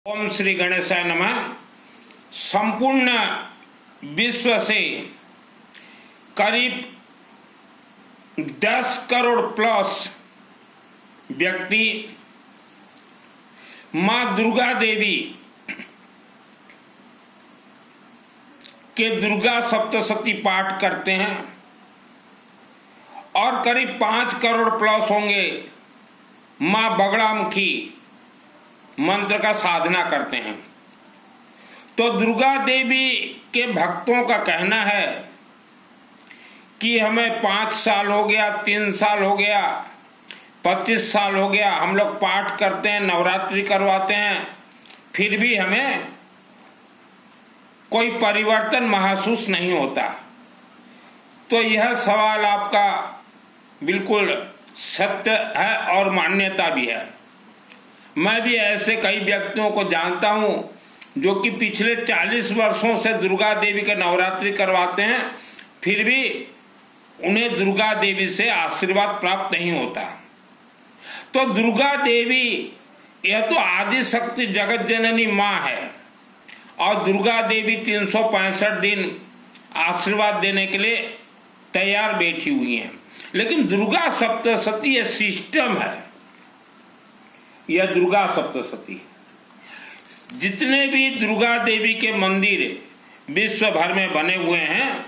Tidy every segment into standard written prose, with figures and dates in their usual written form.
ओम श्री गणेशाय नमः। संपूर्ण विश्व से करीब 10 करोड़ प्लस व्यक्ति मां दुर्गा देवी के दुर्गा सप्तशती पाठ करते हैं और करीब 5 करोड़ प्लस होंगे मां बगड़ामुखी मंत्र का साधना करते हैं। तो दुर्गा देवी के भक्तों का कहना है कि हमें 5 साल हो गया, 3 साल हो गया, 25 साल हो गया, हम लोग पाठ करते हैं, नवरात्रि करवाते हैं, फिर भी हमें कोई परिवर्तन महसूस नहीं होता। तो यह सवाल आपका बिल्कुल सत्य है और मान्यता भी है। मैं भी ऐसे कई व्यक्तियों को जानता हूं जो कि पिछले 40 वर्षों से दुर्गा देवी का नवरात्रि करवाते हैं, फिर भी उन्हें दुर्गा देवी से आशीर्वाद प्राप्त नहीं होता। तो दुर्गा देवी यह तो आदि शक्ति जगत जननी मां है और दुर्गा देवी 365 दिन आशीर्वाद देने के लिए तैयार बैठी हुई हैं। लेकिन दुर्गा सप्तशती यह सिस्टम है, यह दुर्गा सप्तशती। जितने भी दुर्गा देवी के मंदिर विश्व भर में बने हुए हैं,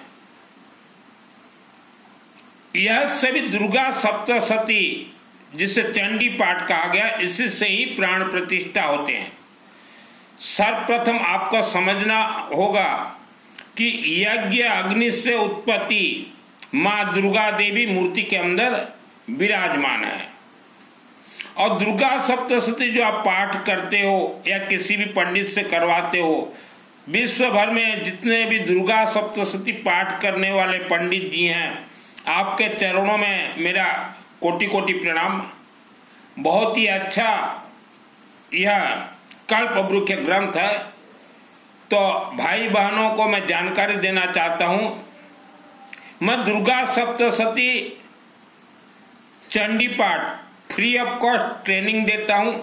यह सभी दुर्गा सप्तशती जिसे चंडी पाठ कहा गया, इसी से ही प्राण प्रतिष्ठा होते हैं। सर्वप्रथम आपको समझना होगा कि यज्ञ अग्नि से उत्पत्ति मां दुर्गा देवी मूर्ति के अंदर विराजमान है। और दुर्गा सप्तशती जो आप पाठ करते हो या किसी भी पंडित से करवाते हो, विश्व भर में जितने भी दुर्गा सप्तशती पाठ करने वाले पंडित जी हैं, आपके चरणों में मेरा कोटि कोटि प्रणाम। बहुत ही अच्छा यह कल्पवृक्ष ग्रंथ है। तो भाई बहनों को मैं जानकारी देना चाहता हूं, मैं दुर्गा सप्तशती चंडी पाठ फ्री ऑफ कॉस्ट ट्रेनिंग देता हूं।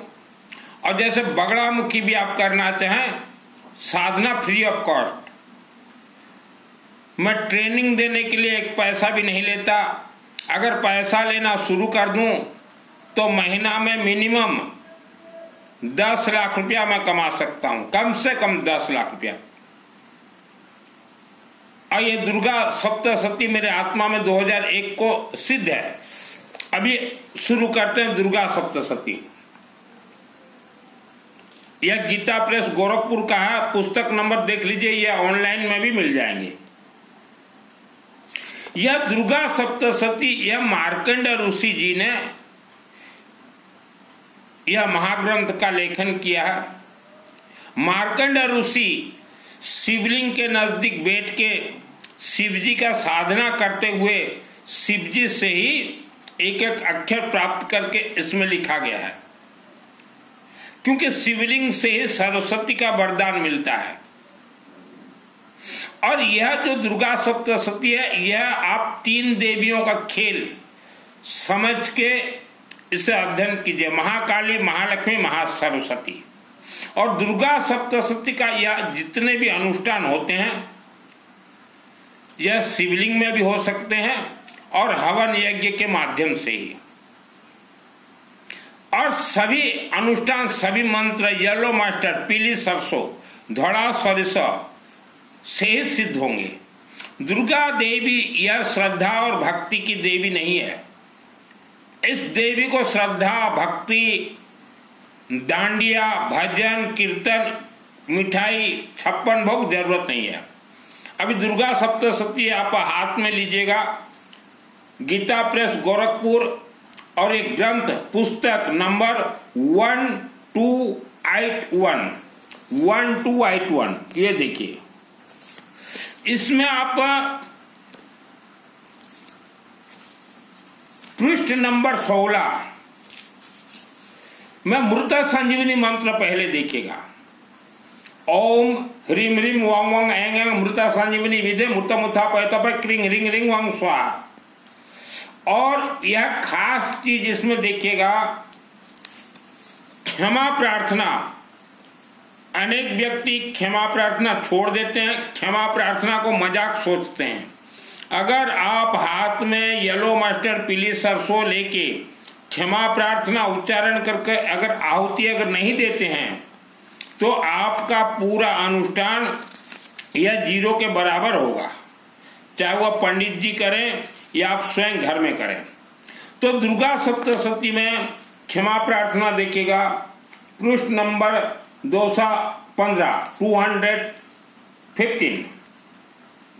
और जैसे बगड़ामुखी भी आप करना चाहें, साधना फ्री ऑफ कॉस्ट। मैं ट्रेनिंग देने के लिए एक पैसा भी नहीं लेता। अगर पैसा लेना शुरू कर दूं तो महीना में मिनिमम 10 लाख रुपया मैं कमा सकता हूं, कम से कम 10 लाख रुपया। और ये दुर्गा सप्तशती मेरे आत्मा में 2001 को सिद्ध है। अभी शुरू करते हैं दुर्गा सप्तशती। यह गीता प्रेस गोरखपुर का है, पुस्तक नंबर देख लीजिए, यह ऑनलाइन में भी मिल जाएंगे। यह दुर्गा सप्तशती यह मार्कंड ऋषि जी ने यह महाग्रंथ का लेखन किया है। मार्कंड ऋषि शिवलिंग के नजदीक बैठ के शिवजी का साधना करते हुए शिवजी से ही एक एक अक्षर प्राप्त करके इसमें लिखा गया है, क्योंकि शिवलिंग से ही सरस्वती का वरदान मिलता है। और यह जो दुर्गा सप्तशती है, यह आप 3 देवियों का खेल समझ के इसे अध्ययन कीजिए। महाकाली, महालक्ष्मी, महासरस्वती। और दुर्गा सप्तशती का यह जितने भी अनुष्ठान होते हैं, यह शिवलिंग में भी हो सकते हैं और हवन यज्ञ के माध्यम से ही। और सभी अनुष्ठान, सभी मंत्र येलो मास्टर, पीली सरसों, धड़ा सरिसा से ही सिद्ध होंगे। दुर्गा देवी यह श्रद्धा और भक्ति की देवी नहीं है। इस देवी को श्रद्धा, भक्ति, डांडिया, भजन, कीर्तन, मिठाई, 56 भोग जरूरत नहीं है। अभी दुर्गा सप्तशती आप हाथ में लीजिएगा, गीता प्रेस गोरखपुर, और एक ग्रंथ पुस्तक नंबर 1281 ये देखिए। इसमें आप पृष्ठ नंबर 16 में मृत संजीवनी मंत्र पहले देखिएगा। ओम ह्रीम ह्रीम वांग वांग ऐंग ऐंग मृत संजीवनी विधे मुत्ता मुत्था पैतपय क्रिंग रिंग रिंग वांग स्वाहा। और यह खास चीज इसमें देखिएगा, क्षमा प्रार्थना अनेक व्यक्ति क्षमा प्रार्थना छोड़ देते हैं, क्षमा प्रार्थना को मजाक सोचते हैं। अगर आप हाथ में येलो मस्टर्ड पीली सरसों लेके क्षमा प्रार्थना उच्चारण करके अगर आहुति अगर नहीं देते हैं तो आपका पूरा अनुष्ठान यह जीरो के बराबर होगा, चाहे वह पंडित जी करें या आप स्वयं घर में करें। तो दुर्गा सप्तशती में क्षमा प्रार्थना देखिएगा, पृष्ठ नंबर 215 215,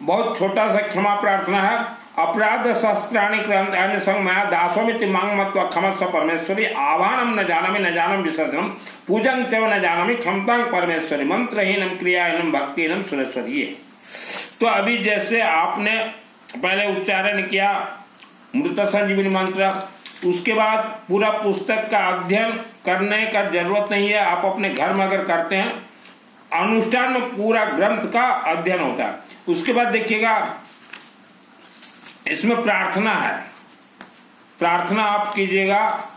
बहुत छोटा सा क्षमा प्रार्थना है। अपराध शस्त्राणि क्रांतानि संमया दासोमिति मांग मत्वा क्षमस्व परमेश्वरी आह्वानम न जानमि विसर्जनम पूजन च न जानमि क्षमतां परमेश्वरी मंत्रहीनम क्रियाहीनम भक्तिहीनम सुरेश्वरी। तो अभी जैसे आपने पहले उच्चारण किया मृत संजीवनी मंत्र, उसके बाद पूरा पुस्तक का अध्ययन करने का जरूरत नहीं है। आप अपने घर में अगर करते हैं, अनुष्ठान में पूरा ग्रंथ का अध्ययन होता है। उसके बाद देखिएगा इसमें प्रार्थना है। प्रार्थना आप कीजिएगा,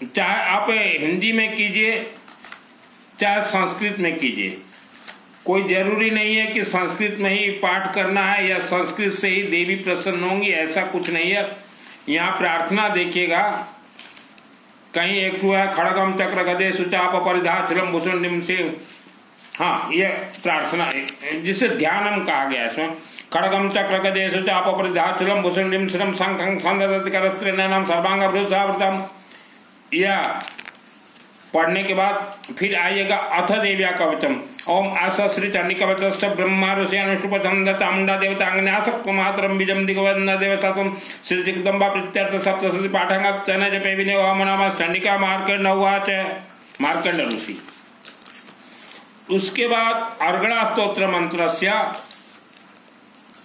चाहे आप हिंदी में कीजिए चाहे संस्कृत में कीजिए, कोई जरूरी नहीं है कि संस्कृत में ही पाठ करना है या संस्कृत से ही देवी प्रसन्न होंगी, ऐसा कुछ नहीं है। यहाँ प्रार्थना देखिएगा, कहीं एक तो है खड़गम चक्र गदे सुचाप परिधाचलम भूषण से, हाँ ये प्रार्थना है जिसे ध्यानम कहा गया है। इसमें खड़गम चक्र गदे सुचाप परिधाचलम भूषण श्रम शंखं संदतकरस्त्रीनयनम सर्वांगभृतावृतम, यह पढ़ने के बाद फिर आइएगा अथ देव्या कवचम ओम आश्री चंडी कवच ब्रह्मा ऋषि अनुष्टुप चामुंडा देवतांगन्यासक कुमात्रम बीजम दिग्वंद देवतासम श्री जगदम्बा प्रत्यर्थ सप्तशती पाठंग चन जपे विनय नम चंडिका मार्कंड उवाच, मार्कंड ऋषि। उसके बाद अर्गणा स्तोत्र मंत्रस्य,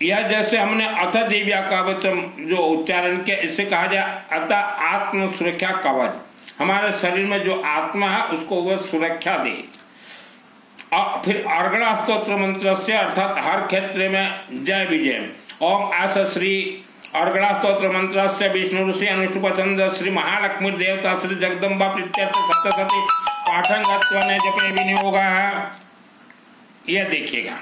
यह जैसे हमने अथ देव्या कवचम जो उच्चारण किया, इससे कहा जाए अतः आत्म सुरक्षा कवच, हमारे शरीर में जो आत्मा है उसको वह सुरक्षा दे। और फिर अर्गणा स्तोत्र मंत्र से अर्थात हर क्षेत्र में जय विजय। ओम आस श्री अर्गणा स्तोत्र मंत्र से विष्णु ऋषि अनुष्टुप चंद्र श्री महालक्ष्मी देवता श्री जगदम्बा प्रत्यर्थ सप्तशती पाठन जपे विनियोग है, यह देखिएगा।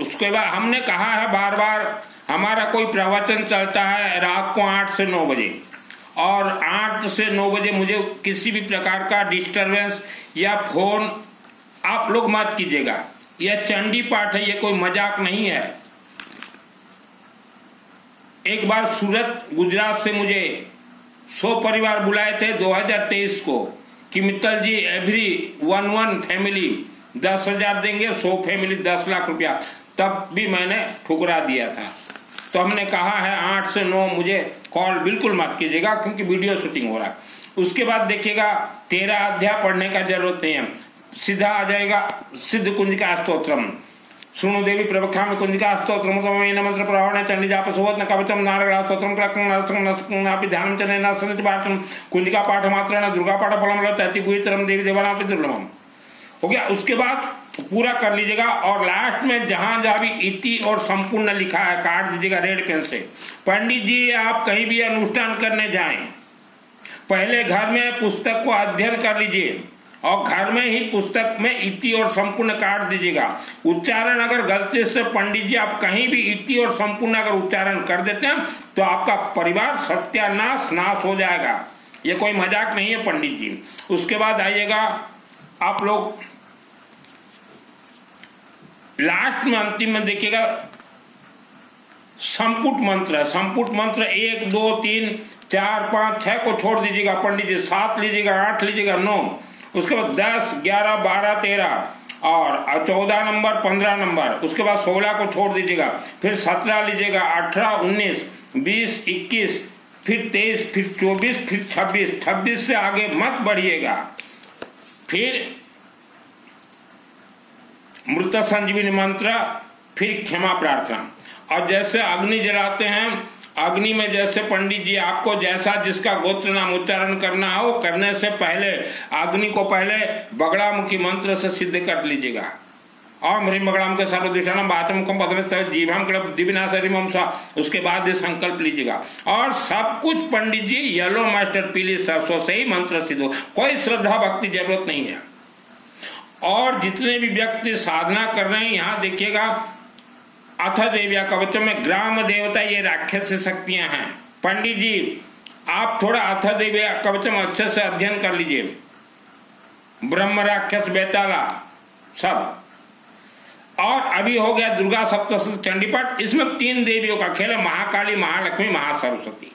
उसके बाद हमने कहा है बार बार, हमारा कोई प्रवचन चलता है रात को 8 से 9 बजे, और 8 से 9 बजे मुझे किसी भी प्रकार का डिस्टरबेंस या फोन आप लोग मत कीजिएगा। यह चंडी पाठ है, यह कोई मजाक नहीं है। एक बार सूरत गुजरात से मुझे 100 परिवार बुलाए थे 2023 को कि मित्तल जी एवरी वन फैमिली 10,000 देंगे, 100 फैमिली 10 लाख रुपया, तब भी मैंने ठुकरा दिया था। तो हमने कहा है 8 से 9 मुझे कॉल बिल्कुल मत कीजिएगा क्योंकि वीडियो शूटिंग हो रहा है। उसके बाद देखिएगा 13 अध्याय पढ़ने का जरूरत नहीं है, सीधा आ जाएगा सिद्ध कुंजिका स्तोत्रम, सुनो देवी प्रवक्षा में कुंजिका स्तोत्रम मंत्र प्रभाव चंडी जाप सुवत्न कवचम नारगणा स्तोत्रम नरसंग ध्यान चरण कुंजिका पाठ मात्र दुर्गा पाठ फलम तैति गुहितरम देवी देवाना दुर्लभम हो गया। उसके बाद पूरा कर लीजिएगा और लास्ट में जहां जहां भी इति और संपूर्ण लिखा है काट दीजिएगा रेड पेन से। पंडित जी आप कहीं भी अनुष्ठान करने जाएं, पहले घर में पुस्तक को अध्ययन कर लीजिए और घर में ही पुस्तक में इति और संपूर्ण काट दीजिएगा। उच्चारण अगर गलती से पंडित जी आप कहीं भी इति और संपूर्ण अगर उच्चारण कर देते हैं तो आपका परिवार सत्यानाश नाश हो जाएगा, ये कोई मजाक नहीं है पंडित जी। उसके बाद आइएगा आप लोग लास्ट में अंतिम में देखिएगा संपुट मंत्र, संपुट मंत्र 1 2 3 4 5 6 को छोड़ दीजिएगा पंडित जी, 7 लीजिएगा, 8 लीजिएगा, 9, उसके बाद 10 11 12 13 और 14 नंबर 15 नंबर, उसके बाद 16 को छोड़ दीजिएगा, फिर 17 लीजिएगा, 18 19 20 21 फिर 23 फिर 24 फिर 26 से आगे मत बढ़िएगा। फिर मृत संजीवनी मंत्र, फिर क्षमा प्रार्थना। और जैसे अग्नि जलाते हैं, अग्नि में जैसे पंडित जी आपको जैसा जिसका गोत्र नाम उच्चारण करना हो, करने से पहले अग्नि को पहले बगड़ामुखी मंत्र से सिद्ध कर लीजिएगा ओम ह्रीं बगड़ाम के सर्वदूषणम बातमुखम पद्म जीवाम के दिव्यनाशरिमम स्वा, उसके बाद ये संकल्प लीजिएगा। और सब कुछ पंडित जी येलो मास्टर पीली सरसों से ही मंत्र सिद्ध हो, कोई श्रद्धा भक्ति जरूरत नहीं है। और जितने भी व्यक्ति साधना कर रहे हैं, यहाँ देखिएगा अथ देव्या कवचम में ग्राम देवता ये राक्षस शक्तियां हैं। पंडित जी आप थोड़ा अथ देव्या कवचम अच्छे से अध्ययन कर लीजिए, ब्रह्म राक्षस बेताला सब। और अभी हो गया दुर्गा सप्तशती चंडीपाठ, इसमें 3 देवियों का खेल है, महाकाली, महालक्ष्मी, महासरस्वती।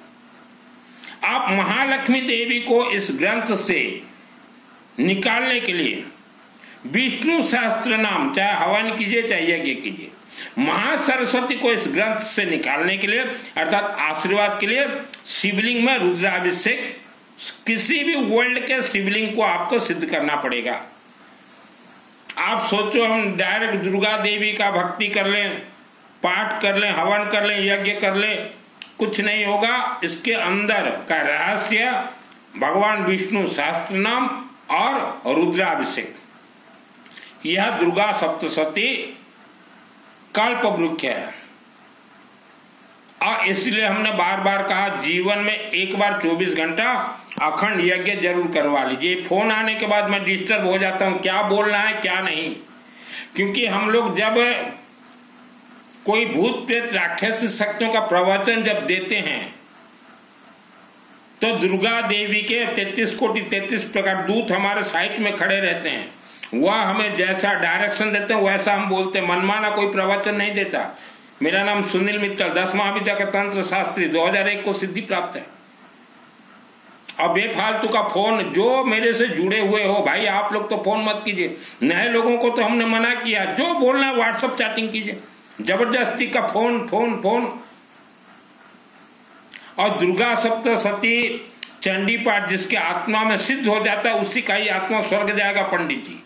आप महालक्ष्मी देवी को इस ग्रंथ से निकालने के लिए विष्णु सहस्त्र नाम चाहे हवन कीजिए चाहे यज्ञ कीजिए। महासरस्वती को इस ग्रंथ से निकालने के लिए अर्थात आशीर्वाद के लिए शिवलिंग में रुद्राभिषेक, किसी भी वर्ल्ड के शिवलिंग को आपको सिद्ध करना पड़ेगा। आप सोचो हम डायरेक्ट दुर्गा देवी का भक्ति कर लें, पाठ कर लें, हवन कर लें, यज्ञ कर लें, कुछ नहीं होगा। इसके अंदर का रहस्य भगवान विष्णु सहस्त्र नाम और रुद्राभिषेक, यह दुर्गा सप्तशती कल्प वृक्ष है। और इसलिए हमने बार बार कहा जीवन में एक बार 24 घंटा अखंड यज्ञ जरूर करवा लीजिए। फोन आने के बाद मैं डिस्टर्ब हो जाता हूं, क्या बोलना है क्या नहीं, क्योंकि हम लोग जब कोई भूत प्रेत राक्षस शक्तियों का प्रवचन जब देते हैं तो दुर्गा देवी के 33 कोटि 33 प्रकार दूत हमारे साइड में खड़े रहते हैं। वह हमें जैसा डायरेक्शन देते हैं वैसा हम बोलते हैं, मनमाना कोई प्रवचन नहीं देता। मेरा नाम सुनील मित्तल, 10वां विद्या का तंत्र शास्त्री, 2001 को सिद्धि प्राप्त है। और बेफालतू का फोन, जो मेरे से जुड़े हुए हो भाई आप लोग तो फोन मत कीजिए। नए लोगों को तो हमने मना किया, जो बोलना है व्हाट्सएप चैटिंग कीजिए। जबरदस्ती का फोन फोन फोन। और दुर्गा सप्तशती चंडी पाठ जिसके आत्मा में सिद्ध हो जाता है उसी का ही आत्मा स्वर्ग जाएगा पंडित जी।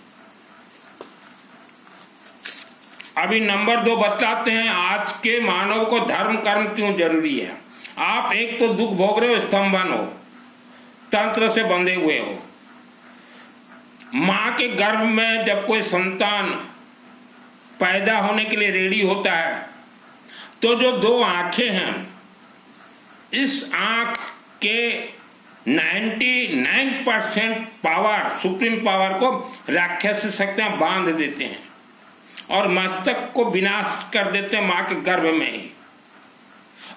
अभी नंबर 2 बतलाते हैं आज के मानव को धर्म कर्म क्यों जरूरी है। आप एक तो दुख भोग रहे हो, स्तंभन हो, तंत्र से बंधे हुए हो। मां के गर्भ में जब कोई संतान पैदा होने के लिए रेडी होता है तो जो 2 आंखें हैं, इस आंख के 99% पावर, सुप्रीम पावर को राक्षस शक्तियां बांध देते हैं और मस्तक को विनाश कर देते हैं मां के गर्भ में ही।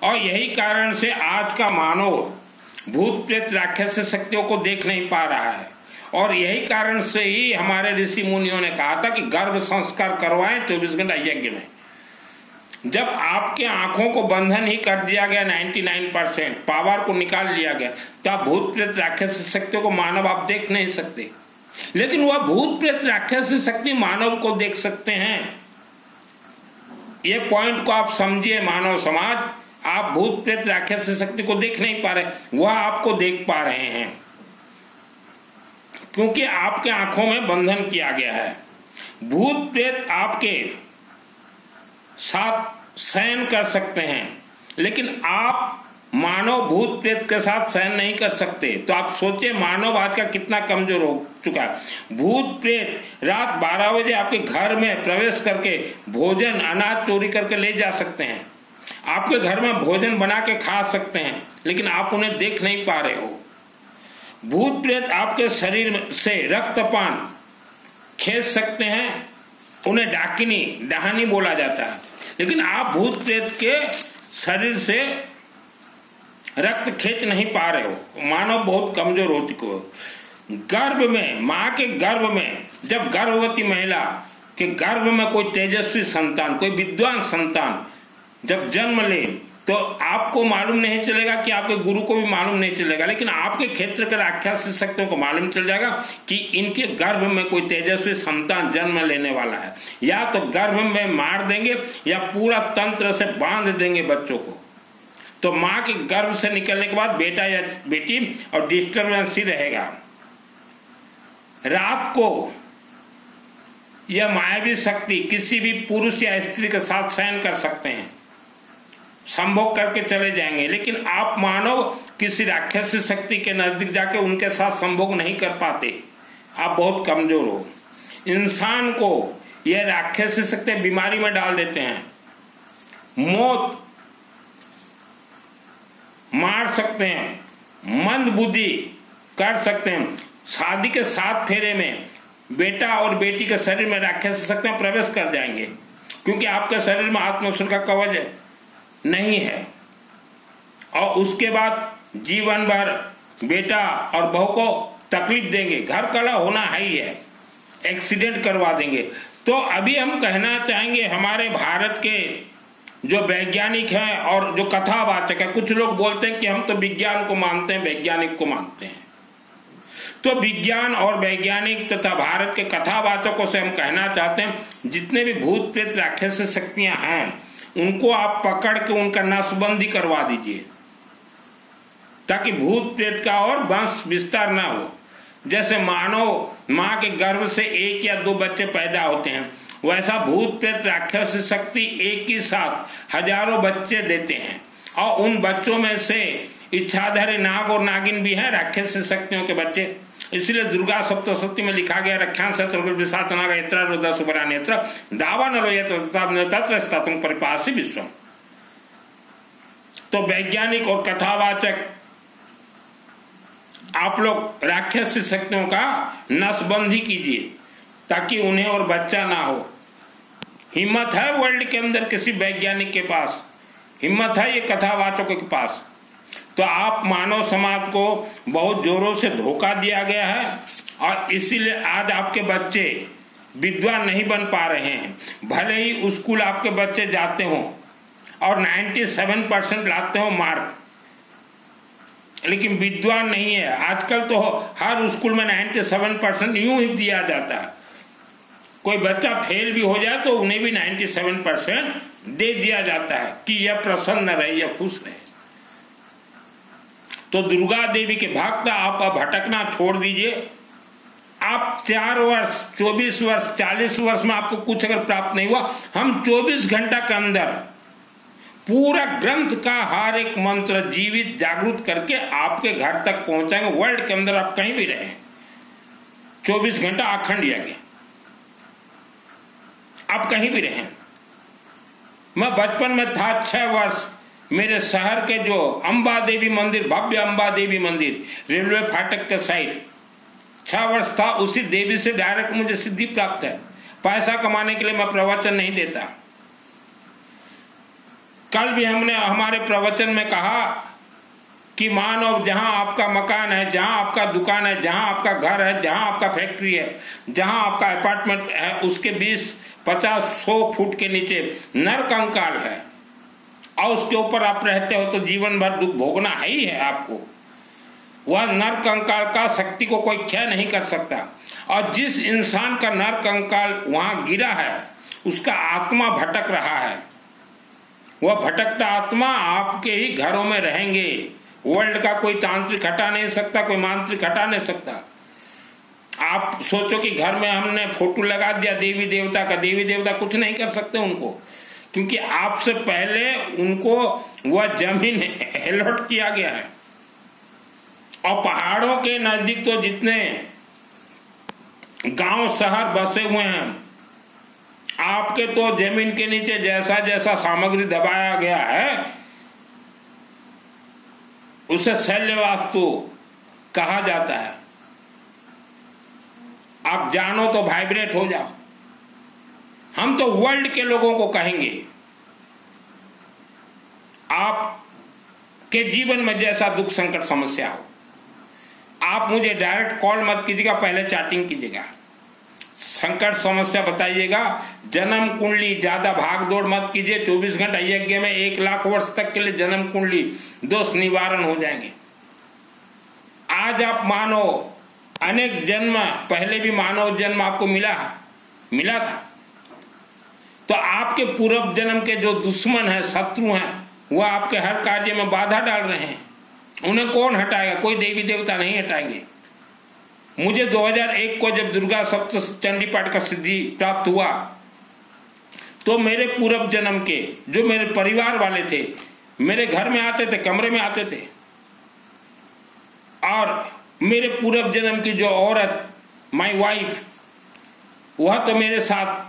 और यही कारण से आज का मानव भूत प्रेत राक्षस शक्तियों को देख नहीं पा रहा है। और यही कारण से ही हमारे ऋषि मुनियों ने कहा था कि गर्भ संस्कार करवाएं 24 घंटा यज्ञ में। जब आपके आंखों को बंधन ही कर दिया गया, 99% पावर को निकाल लिया गया, तब भूत प्रेत राक्षस शक्तियों को मानव आप देख नहीं सकते। लेकिन वह भूत प्रेत राक्षस शक्ति मानव को देख सकते हैं। ये पॉइंट को आप समझिए मानव समाज, आप भूत प्रेत राक्षस शक्ति को देख नहीं पा रहे, वह आपको देख पा रहे हैं क्योंकि आपके आंखों में बंधन किया गया है। भूत प्रेत आपके साथ शयन कर सकते हैं लेकिन आप मानव भूत प्रेत के साथ शयन नहीं कर सकते। तो आप सोचिए मानव आज का कितना कमजोर हो चुका है। भूत प्रेत रात 12 बजे आपके घर में प्रवेश करके भोजन अनाज चोरी करके ले जा सकते हैं, आपके घर में भोजन बना के खा सकते हैं, लेकिन आप उन्हें देख नहीं पा रहे हो। भूत प्रेत आपके शरीर से रक्तपान खींच सकते हैं, उन्हें डाकिनी डहानी बोला जाता है, लेकिन आप भूत प्रेत के शरीर से रक्त खींच नहीं पा रहे हो। मानव बहुत कमजोर हो चुके हो। गर्भ में, मां के गर्भ में, जब गर्भवती महिला के गर्भ में कोई तेजस्वी संतान, कोई विद्वान संतान जब जन्म ले तो आपको मालूम नहीं चलेगा कि आपके गुरु को भी मालूम नहीं चलेगा, लेकिन आपके क्षेत्र के राक्षस शक्तियों को मालूम चल जाएगा कि इनके गर्भ में कोई तेजस्वी संतान जन्म लेने वाला है। या तो गर्भ में मार देंगे या पूरा तंत्र से बांध देंगे बच्चों को। तो मां के गर्भ से निकलने के बाद बेटा या बेटी और डिस्टर्बेंस ही रहेगा। रात को यह मायावी शक्ति किसी भी पुरुष या स्त्री के साथ शयन कर सकते हैं, संभोग करके चले जाएंगे, लेकिन आप मानव किसी राक्षस शक्ति के नजदीक जाके उनके साथ संभोग नहीं कर पाते। आप बहुत कमजोर हो। इंसान को ये राक्षसी शक्ति बीमारी में डाल देते हैं, मौत, मार सकते हैं, मंद बुद्धि कर सकते हैं। शादी के 7 फेरे में बेटा और बेटी के शरीर में राक्षसी शक्तियां प्रवेश कर जाएंगे, क्योंकि आपके शरीर में आत्मसुर का कवच नहीं है। और उसके बाद जीवन भर बेटा और बहू को तकलीफ देंगे, घर कलह होना ही है, एक्सीडेंट करवा देंगे। तो अभी हम कहना चाहेंगे हमारे भारत के जो वैज्ञानिक हैं और जो कथावाचक है, कुछ लोग बोलते हैं कि हम तो विज्ञान को मानते हैं, वैज्ञानिक को मानते हैं। तो विज्ञान और वैज्ञानिक तथा भारत के कथावाचकों से हम कहना चाहते हैं, जितने भी भूत प्रेत राक्षसी शक्तियां हैं उनको आप पकड़ के उनका नसबंदी करवा दीजिए, ताकि भूत प्रेत का और वंश विस्तार ना हो। जैसे मानव माँ के गर्भ से 1 या 2 बच्चे पैदा होते हैं, वैसा भूत प्रेत राक्षसी शक्ति एक ही साथ हजारों बच्चे देते हैं, और उन बच्चों में से इच्छाधारी नाग और नागिन भी हैं, राक्षसी शक्तियों के बच्चे। इसलिए दुर्गा सप्तशती में लिखा गया रख्यान नेत्र दावा नलो परिपासी विश्वम। तो वैज्ञानिक और कथावाचक आप लोग राक्षसी शक्तियों का नसबंदी कीजिए, ताकि उन्हें और बच्चा ना हो। हिम्मत है वर्ल्ड के अंदर किसी वैज्ञानिक के पास, हिम्मत है ये कथावाचकों के पास। तो आप मानव समाज को बहुत जोरों से धोखा दिया गया है, और इसीलिए आज आपके बच्चे विद्वान नहीं बन पा रहे हैं। भले ही स्कूल आपके बच्चे जाते हो और 97% लाते हो मार्क, लेकिन विद्वान नहीं है। आजकल तो हर स्कूल में 97% यूं ही दिया जाता है। कोई बच्चा फेल भी हो जाए तो उन्हें भी 97% दे दिया जाता है कि यह प्रसन्न रहे, यह खुश रहे। तो दुर्गा देवी के भक्त आप भटकना छोड़ दीजिए। आप 4 वर्ष, 24 वर्ष, 40 वर्ष में आपको कुछ अगर प्राप्त नहीं हुआ, हम 24 घंटा के अंदर पूरा ग्रंथ का हर एक मंत्र जीवित जागृत करके आपके घर तक पहुंचाएंगे। वर्ल्ड के अंदर आप कहीं भी रहें, 24 घंटा अखंड यज्ञ, आप कहीं भी रहें। मैं बचपन में था, 6 वर्ष, मेरे शहर के जो अंबा देवी मंदिर, भव्य अंबा देवी मंदिर, रेलवे फाटक के साइड 6 वर्ष था। उसी देवी से डायरेक्ट मुझे सिद्धि प्राप्त है। पैसा कमाने के लिए मैं प्रवचन नहीं देता। कल भी हमने हमारे प्रवचन में कहा कि मानो जहां आपका मकान है, जहां आपका दुकान है, जहां आपका घर है, जहां आपका फैक्ट्री है, जहां आपका अपार्टमेंट है, उसके 20-50-100 फुट के नीचे नर कंकाल है, और उसके ऊपर आप रहते हो तो जीवन भर दुख भोगना ही है आपको। वह नर कंकाल का शक्ति को कोई क्षय नहीं कर सकता। और जिस इंसान का नर कंकाल वहां गिरा है, उसका आत्मा भटक रहा है। वह भटकता आत्मा आपके ही घरों में रहेंगे। वर्ल्ड का कोई तांत्रिक हटा नहीं सकता, कोई मांत्रिक हटा नहीं सकता। आप सोचो कि घर में हमने फोटो लगा दिया देवी देवता का, देवी देवता कुछ नहीं कर सकते उनको, क्योंकि आपसे पहले उनको वह जमीन अलॉट किया गया है। और पहाड़ों के नजदीक तो जितने गांव शहर बसे हुए हैं, आपके तो जमीन के नीचे जैसा जैसा सामग्री दबाया गया है उसे शैल्य वास्तु कहा जाता है। आप जानो तो वाइब्रेट हो जाओ। हम तो वर्ल्ड के लोगों को कहेंगे, आप के जीवन में जैसा दुख संकट समस्या हो, आप मुझे डायरेक्ट कॉल मत कीजिएगा, पहले चैटिंग कीजिएगा। संकट समस्या बताइएगा। जन्म कुंडली ज्यादा भाग दौड़ मत कीजिए। 24 घंटा यज्ञ में 1 लाख वर्ष तक के लिए जन्म कुंडली दोष निवारण हो जाएंगे। आज आप मानो अनेक जन्म पहले भी मानव जन्म आपको मिला था, तो आपके पूर्व जन्म के जो दुश्मन है, शत्रु हैं, वह आपके हर कार्य में बाधा डाल रहे हैं। उन्हें कौन हटाएगा? कोई देवी देवता नहीं हटाएंगे। मुझे 2001 को जब दुर्गा सप्तचंडी पाठ का सिद्धि प्राप्त हुआ, तो मेरे पूर्व जन्म के जो मेरे परिवार वाले थे, मेरे घर में आते थे, कमरे में आते थे, और मेरे पूर्व जन्म की जो औरत, माय वाइफ, वह तो मेरे साथ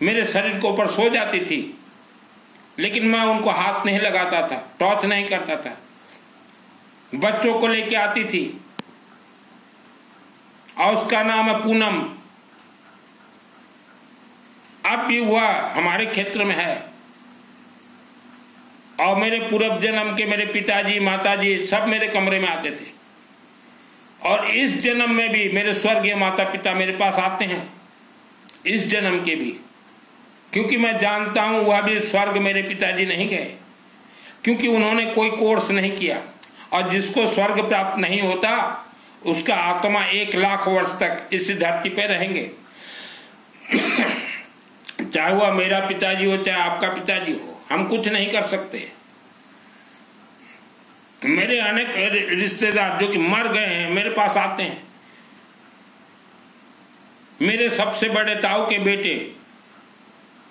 मेरे शरीर के ऊपर सो जाती थी, लेकिन मैं उनको हाथ नहीं लगाता था, टॉर्च नहीं करता था। बच्चों को लेके आती थी और उसका नाम है पूनम। अब भी हुआ हमारे क्षेत्र में है। और मेरे पूर्व जन्म के मेरे पिताजी माताजी सब मेरे कमरे में आते थे, और इस जन्म में भी मेरे स्वर्गीय माता पिता मेरे पास आते हैं, इस जन्म के भी, क्योंकि मैं जानता हूं वह भी स्वर्ग मेरे पिताजी नहीं गए, क्योंकि उन्होंने कोई कोर्स नहीं किया। और जिसको स्वर्ग प्राप्त नहीं होता उसका आत्मा 1,00,000 वर्ष तक इस धरती पे रहेंगे। चाहे वह मेरा पिताजी हो चाहे आपका पिताजी हो, हम कुछ नहीं कर सकते। मेरे अनेक रिश्तेदार जो कि मर गए हैं मेरे पास आते हैं। मेरे सबसे बड़े ताऊ के बेटे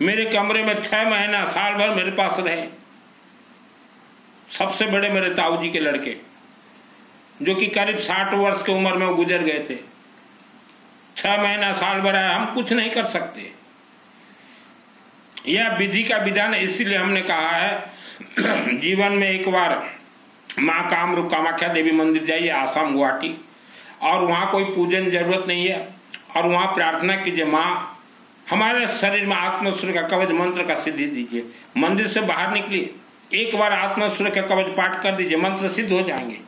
मेरे कमरे में 6 महीना साल भर मेरे पास रहे। सबसे बड़े मेरे ताऊ जी के लड़के जो कि करीब 60 वर्ष की उम्र में वो गुजर गए थे, 6 महीना साल भर है, हम कुछ नहीं कर सकते। यह विधि का विधान है, इसीलिए हमने कहा है जीवन में एक बार माँ कामरूप कामाख्या देवी मंदिर जाइए, आसाम गुवाहाटी, और वहाँ कोई पूजन जरूरत नहीं है, और वहाँ प्रार्थना कीजिए, माँ हमारे शरीर में आत्मसूर्य का कवच मंत्र का सिद्धि दीजिए। मंदिर से बाहर निकलिए, एक बार आत्मसूर्य का कवच पाठ कर दीजिए, मंत्र सिद्ध हो जाएंगे।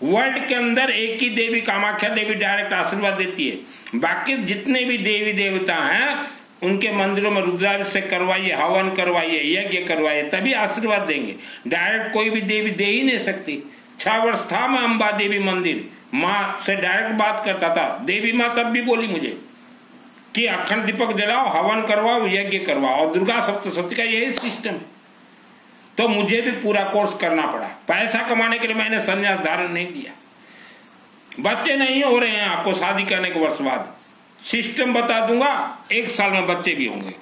वर्ल्ड के अंदर एक ही देवी कामाख्या देवी डायरेक्ट आशीर्वाद देती है। बाकी जितने भी देवी देवता हैं उनके मंदिरों में रुद्राभिषेक करवाइए, हवन करवाइए, यज्ञ करवाइए, तभी आशीर्वाद देंगे। डायरेक्ट कोई भी देवी दे ही नहीं सकती। 6 वर्ष था मैं अम्बा देवी मंदिर, माँ से डायरेक्ट बात करता था। देवी माँ तब भी बोली मुझे कि अखंड दीपक जलाओ, हवन करवाओ, यज्ञ करवाओ, और दुर्गा सप्तशती का यही सिस्टम है। तो मुझे भी पूरा कोर्स करना पड़ा। पैसा कमाने के लिए मैंने संन्यास धारण नहीं किया। बच्चे नहीं हो रहे हैं आपको शादी करने के वर्ष बाद, सिस्टम बता दूंगा, 1 साल में बच्चे भी होंगे।